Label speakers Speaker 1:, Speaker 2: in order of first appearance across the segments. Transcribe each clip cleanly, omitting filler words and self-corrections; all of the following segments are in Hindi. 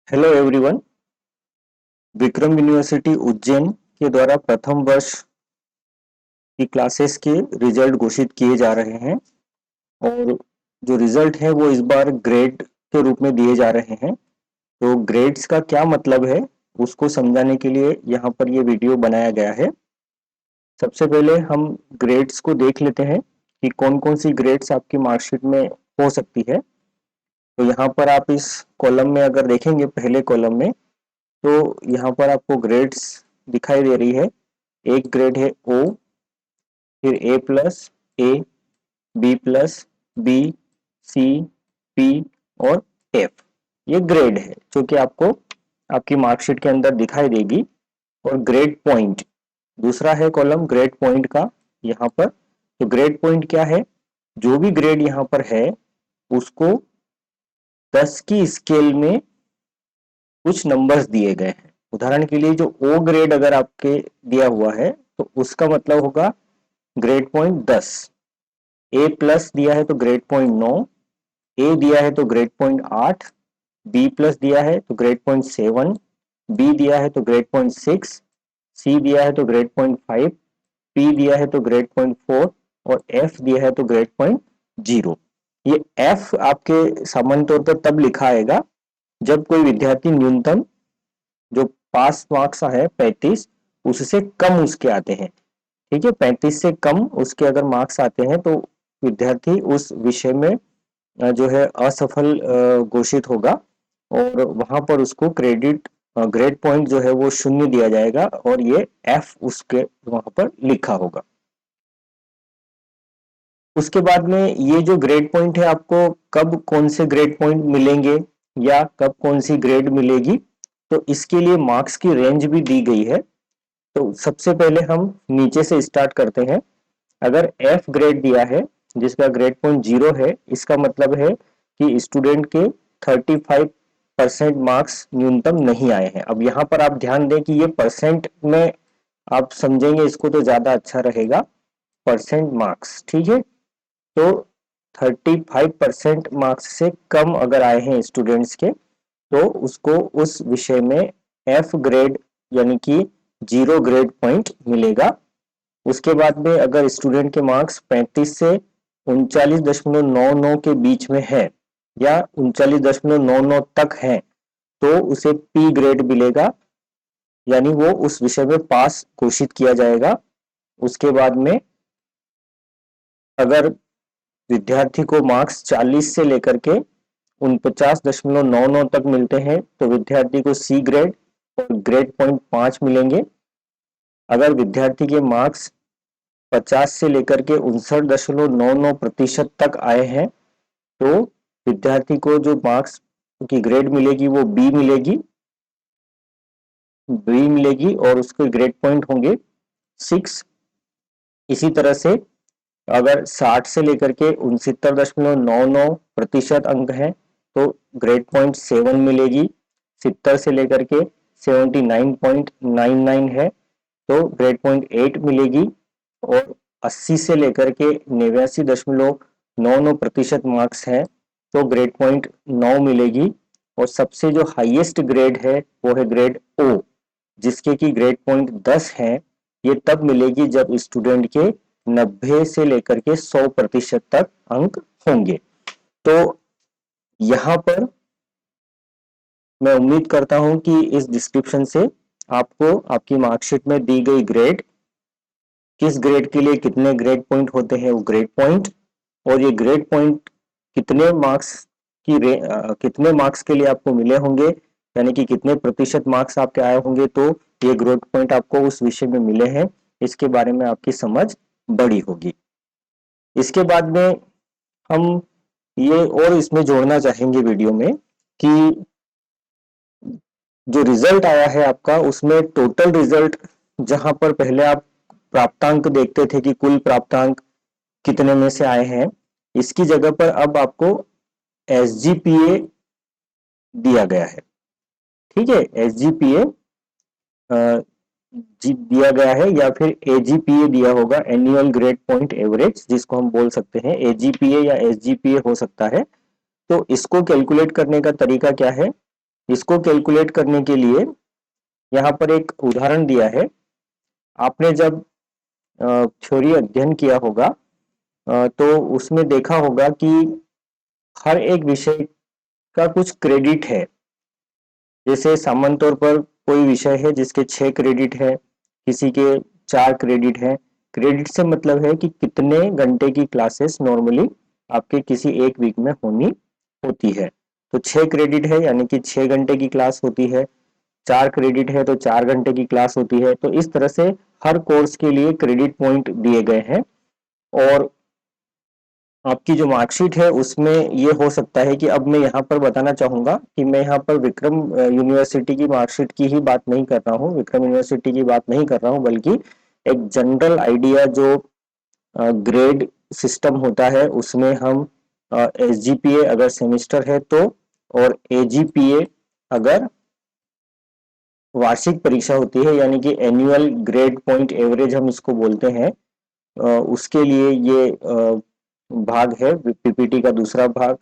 Speaker 1: Hello everyone. Vikram university Ujjain के द्वारा प्रथम वर्ष की क्लासेस के रिजल्ट घोषित किए जा रहे हैं और जो रिजल्ट है वो इस बार ग्रेड के रूप में दिए जा रहे हैं। तो ग्रेड्स का क्या मतलब है उसको समझाने के लिए यहाँ पर ये वीडियो बनाया गया है। सबसे पहले हम ग्रेड्स को देख लेते हैं कि कौन कौन सी ग्रेड्स आपकी मार्कशीट में हो सकती है। तो यहाँ पर आप इस कॉलम में अगर देखेंगे पहले कॉलम में, तो यहाँ पर आपको ग्रेड्स दिखाई दे रही है। एक ग्रेड है ओ, फिर ए प्लस, ए, बी प्लस, बी, सी, पी और एफ। ये ग्रेड है जो कि आपको आपकी मार्कशीट के अंदर दिखाई देगी। और ग्रेड पॉइंट दूसरा है कॉलम ग्रेड पॉइंट का यहाँ पर। तो ग्रेड पॉइंट क्या है? जो भी ग्रेड यहाँ पर है उसको 10 की स्केल में कुछ नंबर्स दिए गए हैं। उदाहरण के लिए जो ओ ग्रेड अगर आपके दिया हुआ है तो उसका मतलब होगा ग्रेड पॉइंट 10। ए प्लस दिया है तो ग्रेड पॉइंट 9, ए दिया है तो ग्रेड पॉइंट 8, बी प्लस दिया है तो ग्रेड पॉइंट 7, बी दिया है तो ग्रेड पॉइंट 6, सी दिया है तो ग्रेड पॉइंट 5, पी दिया है तो ग्रेड पॉइंट 4 और एफ दिया है तो ग्रेड पॉइंट 0। ये एफ आपके सामान्य तौर पर तब लिखा आएगा जब कोई विद्यार्थी न्यूनतम जो पास मार्क्स है 35 उससे कम उसके आते हैं। ठीक है, 35 से कम उसके अगर मार्क्स आते हैं तो विद्यार्थी उस विषय में जो है असफल घोषित होगा और वहां पर उसको क्रेडिट ग्रेड पॉइंट जो है वो 0 दिया जाएगा और ये एफ उसके वहां पर लिखा होगा। उसके बाद में ये जो ग्रेड पॉइंट है आपको कब कौन से ग्रेड पॉइंट मिलेंगे या कब कौन सी ग्रेड मिलेगी, तो इसके लिए मार्क्स की रेंज भी दी गई है। तो सबसे पहले हम नीचे से स्टार्ट करते हैं। अगर एफ ग्रेड दिया है जिसका ग्रेड पॉइंट 0 है, इसका मतलब है कि स्टूडेंट के 35% मार्क्स न्यूनतम नहीं आए हैं। अब यहाँ पर आप ध्यान दें कि ये परसेंट में आप समझेंगे इसको तो ज्यादा अच्छा रहेगा। परसेंट मार्क्स, ठीक है। तो 35% मार्क्स से कम अगर आए हैं स्टूडेंट्स के तो उसको उस विषय में एफ ग्रेड यानी कि 0 ग्रेड पॉइंट मिलेगा। उसके बाद में अगर स्टूडेंट के मार्क्स 35 से 39.99 के बीच में है या 39.99 तक है तो उसे पी ग्रेड मिलेगा, यानी वो उस विषय में पास घोषित किया जाएगा। उसके बाद में अगर विद्यार्थी को मार्क्स 40 से लेकर के 49.99 तक मिलते हैं तो विद्यार्थी को सी ग्रेड और ग्रेड पॉइंट 5 मिलेंगे। अगर विद्यार्थी के मार्क्स 50 से लेकर के 59.99% तक आए हैं तो विद्यार्थी को जो मार्क्स की ग्रेड मिलेगी वो बी मिलेगी और उसके ग्रेड पॉइंट होंगे 6। इसी तरह से अगर 60 से लेकर के 69.99% अंक है तो ग्रेड पॉइंट 7 मिलेगी। 70 से लेकर के 79.99 है तो ग्रेड पॉइंट 8 मिलेगी। और 80 से लेकर के 89.99% मार्क्स है तो ग्रेड पॉइंट 9 मिलेगी। और सबसे जो हाईएस्ट ग्रेड है वो है ग्रेड ओ, जिसके की ग्रेड पॉइंट 10 है। ये तब मिलेगी जब स्टूडेंट के 90 से लेकर के 100% तक अंक होंगे। तो यहाँ पर मैं उम्मीद करता हूं कि इस डिस्क्रिप्शन से आपको आपकी मार्कशीट में दी गई ग्रेड, किस ग्रेड के लिए कितने ग्रेड पॉइंट होते हैं वो ग्रेड पॉइंट, और ये ग्रेड पॉइंट कितने मार्क्स कितने मार्क्स के लिए आपको मिले होंगे, यानी कि कितने प्रतिशत मार्क्स आपके आए होंगे तो ये ग्रेड पॉइंट आपको उस विषय में मिले हैं, इसके बारे में आपकी समझ बड़ी होगी। इसके बाद में हम ये और इसमें जोड़ना चाहेंगे वीडियो में कि जो रिजल्ट आया है आपका उसमें टोटल रिजल्ट, जहां पर पहले आप प्राप्तांक देखते थे कि कुल प्राप्तांक कितने में से आए हैं, इसकी जगह पर अब आपको एसजीपीए दिया गया है। ठीक है, एसजीपीए दिया गया है या फिर एजीपीए दिया होगा, एनुअल ग्रेड पॉइंट एवरेज जिसको हम बोल सकते हैं। एजीपीए या एसजीपीए हो सकता है। तो इसको कैलकुलेट करने का तरीका क्या है? इसको कैलकुलेट करने के लिए यहाँ पर एक उदाहरण दिया है। आपने जब थ्योरी अध्ययन किया होगा तो उसमें देखा होगा कि हर एक विषय का कुछ क्रेडिट है। जैसे सामान्य तौर पर कोई विषय है जिसके 6 क्रेडिट है, किसी के 4 क्रेडिट है। क्रेडिट से मतलब है कि कितने घंटे की क्लासेस नॉर्मली आपके किसी एक वीक में होनी होती है। तो 6 क्रेडिट है यानी कि 6 घंटे की क्लास होती है, 4 क्रेडिट है तो 4 घंटे की क्लास होती है। तो इस तरह से हर कोर्स के लिए क्रेडिट पॉइंट दिए गए हैं और आपकी जो मार्कशीट है उसमें ये हो सकता है कि अब मैं यहाँ पर बताना चाहूंगा कि मैं यहाँ पर विक्रम यूनिवर्सिटी की मार्कशीट की ही बात नहीं कर रहा हूँ, विक्रम यूनिवर्सिटी की बात नहीं कर रहा हूँ, बल्कि एक जनरल आइडिया जो ग्रेड सिस्टम होता है उसमें हम एसजीपीए अगर सेमेस्टर है तो, और एजीपीए अगर वार्षिक परीक्षा होती है यानी कि एनुअल ग्रेड पॉइंट एवरेज हम इसको बोलते हैं, उसके लिए ये भाग है पीपीटी का दूसरा भाग।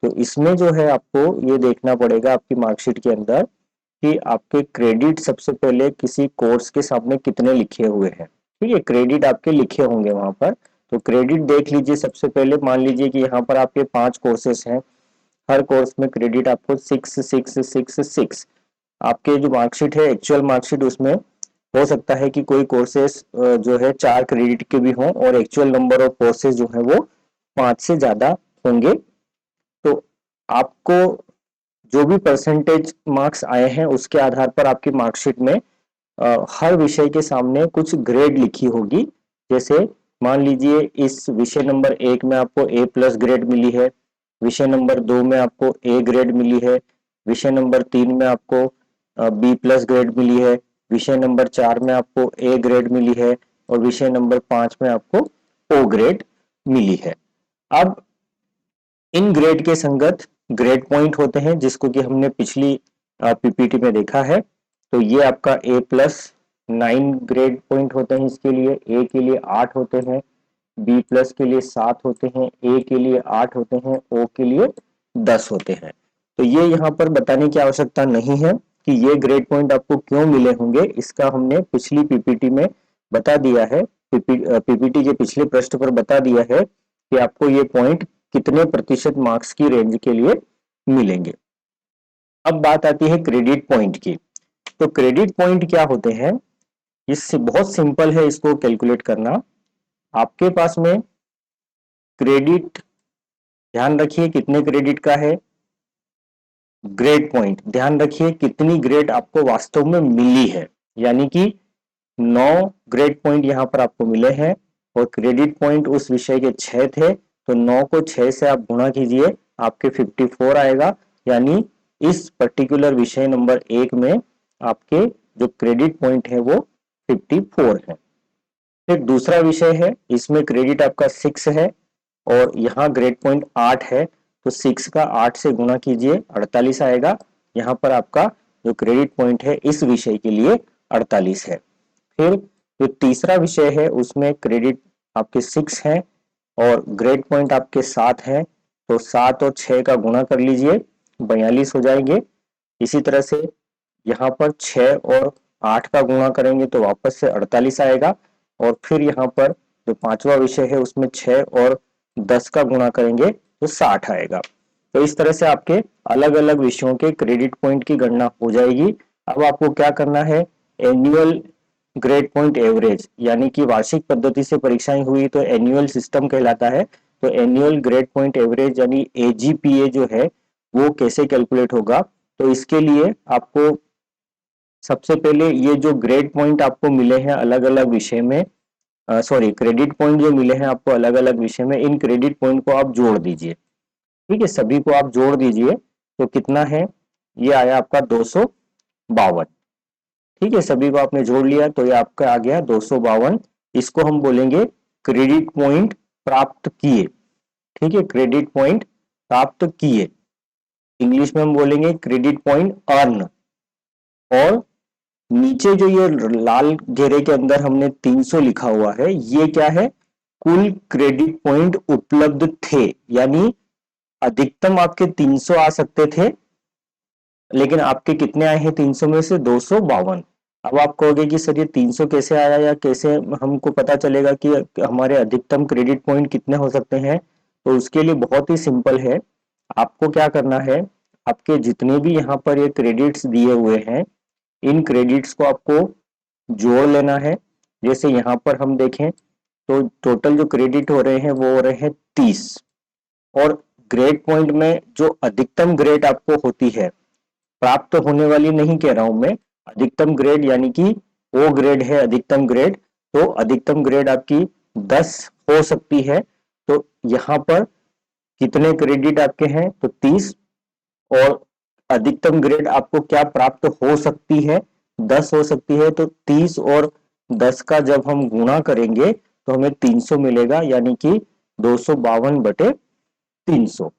Speaker 1: तो इसमें जो है आपको ये देखना पड़ेगा आपकी मार्कशीट के अंदर कि आपके क्रेडिट सबसे पहले किसी कोर्स के सामने कितने लिखे हुए हैं। ठीक है, क्रेडिट आपके लिखे होंगे वहां पर। तो क्रेडिट देख लीजिए सबसे पहले, मान लीजिए कि यहाँ पर आपके 5 कोर्सेस हैं, हर कोर्स में क्रेडिट आपको 6 आपके जो मार्कशीट है एक्चुअल मार्कशीट उसमें हो सकता है कि कोई कोर्सेस जो है 4 क्रेडिट के भी हों और एक्चुअल नंबर ऑफ कोर्सेज जो है वो 5 से ज्यादा होंगे। तो आपको जो भी परसेंटेज मार्क्स आए हैं उसके आधार पर आपकी मार्कशीट में हर विषय के सामने कुछ ग्रेड लिखी होगी। जैसे मान लीजिए इस विषय नंबर 1 में आपको ए प्लस ग्रेड मिली है, विषय नंबर 2 में आपको ए ग्रेड मिली है, विषय नंबर 3 में आपको बी प्लस ग्रेड मिली है, विषय नंबर 4 में आपको ए ग्रेड मिली है और विषय नंबर 5 में आपको ओ ग्रेड मिली है। अब इन ग्रेड के संगत ग्रेड पॉइंट होते हैं जिसको कि हमने पिछली पीपीटी में देखा है। तो ये आपका ए प्लस 9 ग्रेड पॉइंट होते हैं, इसके लिए ए के लिए 8 होते हैं, बी प्लस के लिए 7 होते हैं, ए के लिए 8 होते हैं, ओ के लिए 10 होते हैं। तो ये यहाँ पर बताने की आवश्यकता नहीं है कि ये ग्रेड पॉइंट आपको क्यों मिले होंगे, इसका हमने पिछली पीपीटी में बता दिया है। पीपीटी के पिछले पृष्ठ पर बता दिया है कि आपको ये पॉइंट कितने प्रतिशत मार्क्स की रेंज के लिए मिलेंगे। अब बात आती है क्रेडिट पॉइंट की। तो क्रेडिट पॉइंट क्या होते हैं, इससे बहुत सिंपल है इसको कैलकुलेट करना। आपके पास में क्रेडिट, ध्यान रखिए कितने क्रेडिट का है, ग्रेड पॉइंट ध्यान रखिए कितनी ग्रेड आपको वास्तव में मिली है, यानी कि 9 ग्रेड पॉइंट यहाँ पर आपको मिले हैं और क्रेडिट पॉइंट उस विषय के 6 थे। तो 9 को 6 से आप गुणा कीजिए, आपके 54 आएगा, यानी इस पर्टिकुलर विषय नंबर 1 में आपके जो क्रेडिट पॉइंट है वो 54 है। फिर दूसरा विषय है, इसमें क्रेडिट आपका 6 है और यहाँ ग्रेड पॉइंट 8 है। तो 6 का 8 से गुणा कीजिए, 48 आएगा। यहाँ पर आपका जो क्रेडिट पॉइंट है इस विषय के लिए 48 है। फिर जो तीसरा विषय है उसमें क्रेडिट आपके 6 हैं और ग्रेड पॉइंट आपके 7 हैं। तो 7 और 6 का गुणा कर लीजिए, 42 हो जाएंगे। इसी तरह से यहाँ पर 6 और 8 का गुणा करेंगे तो वापस से 48 आएगा और फिर यहाँ पर जो पांचवा विषय है उसमें 6 और 10 का गुणा करेंगे तो 60 आएगा। तो इस तरह से आपके अलग अलग विषयों के क्रेडिट पॉइंट की गणना हो जाएगी। अब आपको क्या करना है, एनुअल ग्रेड पॉइंट एवरेज, यानी कि वार्षिक पद्धति से परीक्षाएं हुई तो एनुअल सिस्टम कहलाता है। तो एनुअल ग्रेड पॉइंट एवरेज यानी एजीपीए जो है वो कैसे कैलकुलेट होगा, तो इसके लिए आपको सबसे पहले ये जो ग्रेड पॉइंट आपको मिले हैं अलग अलग विषय में, सॉरी क्रेडिट पॉइंट जो मिले हैं आपको अलग अलग विषय में, इन क्रेडिट पॉइंट को आप जोड़ दीजिए। ठीक है, सभी को आप जोड़ दीजिए तो कितना है, ये आया आपका 252। ठीक है, सभी को आपने जोड़ लिया तो ये आपका आ गया 252। इसको हम बोलेंगे क्रेडिट पॉइंट प्राप्त किए। ठीक है, क्रेडिट पॉइंट प्राप्त किए, इंग्लिश में हम बोलेंगे क्रेडिट पॉइंट अर्न। और नीचे जो ये लाल घेरे के अंदर हमने 300 लिखा हुआ है, ये क्या है, कुल क्रेडिट पॉइंट उपलब्ध थे, यानी अधिकतम आपके 300 आ सकते थे लेकिन आपके कितने आए हैं 300 में से 252। अब आप कहोगे कि सर ये 300 कैसे आया या कैसे हमको पता चलेगा कि हमारे अधिकतम क्रेडिट पॉइंट कितने हो सकते हैं। तो उसके लिए बहुत ही सिंपल है। आपको क्या करना है, आपके जितने भी यहाँ पर ये क्रेडिट्स दिए हुए हैं, इन क्रेडिट्स को आपको जोड़ लेना है। जैसे यहाँ पर हम देखें तो टोटल जो क्रेडिट हो रहे हैं वो हो रहे हैं 30। और ग्रेड पॉइंट में जो अधिकतम ग्रेड आपको होती है, प्राप्त होने वाली नहीं कह रहा हूं मैं, अधिकतम ग्रेड यानी कि ओ ग्रेड है अधिकतम ग्रेड, तो अधिकतम ग्रेड आपकी 10 हो सकती है। तो यहाँ पर कितने क्रेडिट आपके हैं, तो 30। और अधिकतम ग्रेड आपको क्या प्राप्त हो सकती है, 10 हो सकती है। तो 30 और 10 का जब हम गुणा करेंगे तो हमें 300 मिलेगा, यानी कि 252/300।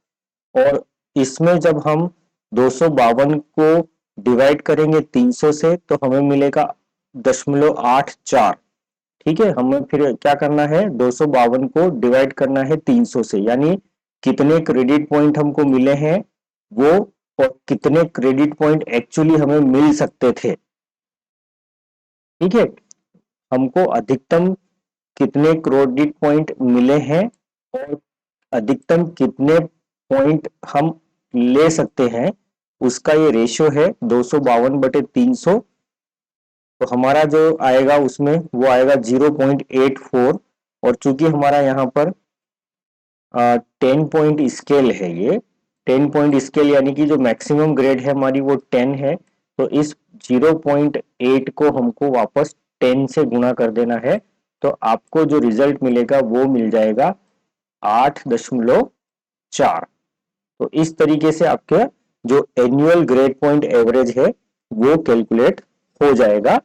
Speaker 1: और इसमें जब हम 252 को डिवाइड करेंगे 300 से तो हमें मिलेगा 0.84। ठीक है, हमें फिर क्या करना है, 252 को डिवाइड करना है 300 से, यानी कितने क्रेडिट पॉइंट हमको मिले हैं वो, और कितने क्रेडिट पॉइंट एक्चुअली हमें मिल सकते थे। ठीक है, हमको अधिकतम कितने क्रेडिट पॉइंट मिले हैं और अधिकतम कितने पॉइंट हम ले सकते हैं, उसका ये रेशियो है 252/300। तो हमारा जो आएगा उसमें वो आएगा 0.84। और चूंकि हमारा यहाँ पर 10 पॉइंट स्केल है, ये 10 पॉइंट स्केल यानी कि जो मैक्सिमम ग्रेड है हमारी वो 10 है। तो इस 0.8 को हमको वापस 10 से गुणा कर देना है। तो आपको जो रिजल्ट मिलेगा वो मिल जाएगा 8.4। तो इस तरीके से आपके जो एनुअल ग्रेड पॉइंट एवरेज है वो कैलकुलेट हो जाएगा।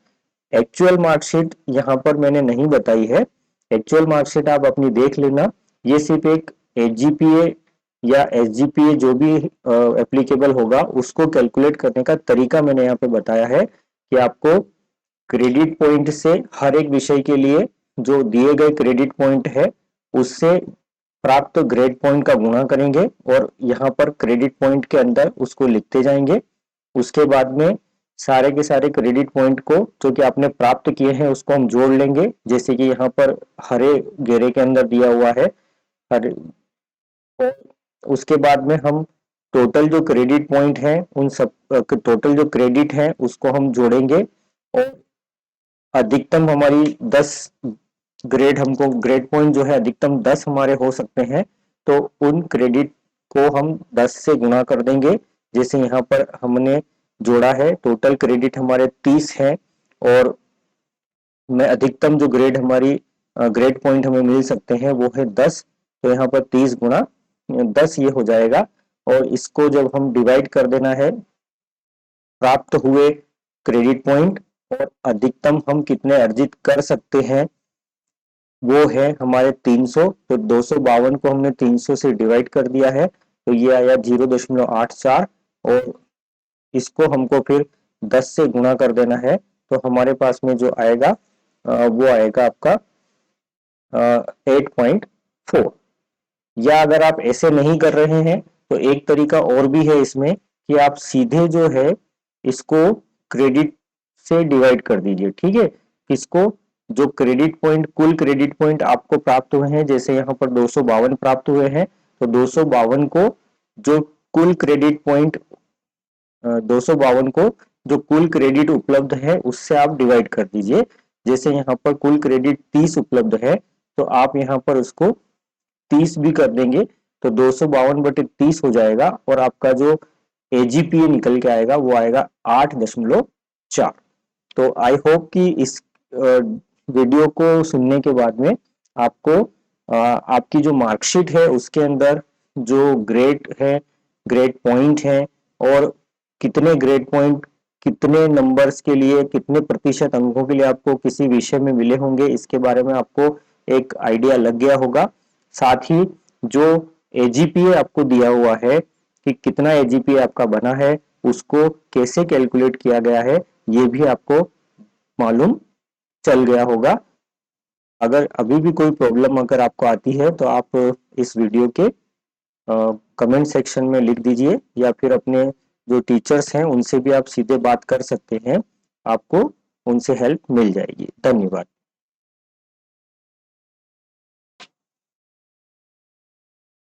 Speaker 1: एक्चुअल मार्कशीट यहाँ पर मैंने नहीं बताई है, एक्चुअल मार्कशीट आप अपनी देख लेना। ये सिर्फ एक एचजीपीए या एसजीपीए जो भी एप्लीकेबल होगा उसको कैलकुलेट करने का तरीका मैंने यहाँ पे बताया है कि आपको क्रेडिट पॉइंट से हर एक विषय के लिए जो दिए गए क्रेडिट पॉइंट है उससे प्राप्त ग्रेड पॉइंट का गुणा करेंगे और यहाँ पर क्रेडिट पॉइंट के अंदर उसको लिखते जाएंगे। उसके बाद में सारे के सारे क्रेडिट पॉइंट को जो कि आपने प्राप्त किए हैं उसको हम जोड़ लेंगे, जैसे कि यहाँ पर हरे घेरे के अंदर दिया हुआ है हरे। उसके बाद में हम टोटल जो क्रेडिट पॉइंट है उन सब टोटल जो क्रेडिट है उसको हम जोड़ेंगे। और अधिकतम हमारी 10 ग्रेड, हमको ग्रेड पॉइंट जो है अधिकतम 10 हमारे हो सकते हैं। तो उन क्रेडिट को हम 10 से गुणा कर देंगे। जैसे यहाँ पर हमने जोड़ा है, टोटल क्रेडिट हमारे 30 है और में अधिकतम जो ग्रेड हमारी ग्रेड पॉइंट हमें मिल सकते हैं वो है 10। तो यहाँ पर 30 गुणा 10 ये हो जाएगा। और इसको जब हम डिवाइड कर देना है प्राप्त हुए क्रेडिट पॉइंट और अधिकतम हम कितने अर्जित कर सकते हैं वो है हमारे 300। तो 252 को हमने 300 से डिवाइड कर दिया है तो ये आया 0.84। और इसको हमको फिर 10 से गुणा कर देना है तो हमारे पास में जो आएगा वो आएगा आपका 8.4। या अगर आप ऐसे नहीं कर रहे हैं तो एक तरीका और भी है इसमें कि आप सीधे जो है इसको क्रेडिट से डिवाइड कर दीजिए। ठीक है, इसको जो क्रेडिट पॉइंट, कुल क्रेडिट पॉइंट आपको प्राप्त हुए हैं, जैसे यहाँ पर 252 प्राप्त हुए हैं तो 252 को जो कुल क्रेडिट पॉइंट 252 को जो कुल क्रेडिट उपलब्ध है उससे आप डिवाइड कर दीजिए। जैसे यहाँ पर कुल क्रेडिट 30 उपलब्ध है तो आप यहाँ पर उसको 30 भी कर देंगे तो 252/30 हो जाएगा और आपका जो एजीपीए निकल के आएगा वो आएगा 8.4। तो आई होप कि इस वीडियो को सुनने के बाद में आपको आपकी जो मार्कशीट है उसके अंदर जो ग्रेड है, ग्रेड पॉइंट है और कितने ग्रेड पॉइंट कितने नंबर्स के लिए, कितने प्रतिशत अंकों के लिए आपको किसी विषय में मिले होंगे, इसके बारे में आपको एक आइडिया लग गया होगा। साथ ही जो एजीपीए आपको दिया हुआ है कि कितना एजीपीए आपका बना है, उसको कैसे कैलकुलेट किया गया है, ये भी आपको मालूम चल गया होगा। अगर अभी भी कोई प्रॉब्लम अगर आपको आती है तो आप इस वीडियो के कमेंट सेक्शन में लिख दीजिए या फिर अपने जो टीचर्स हैं उनसे भी आप सीधे बात कर सकते हैं, आपको उनसे हेल्प मिल जाएगी। धन्यवाद।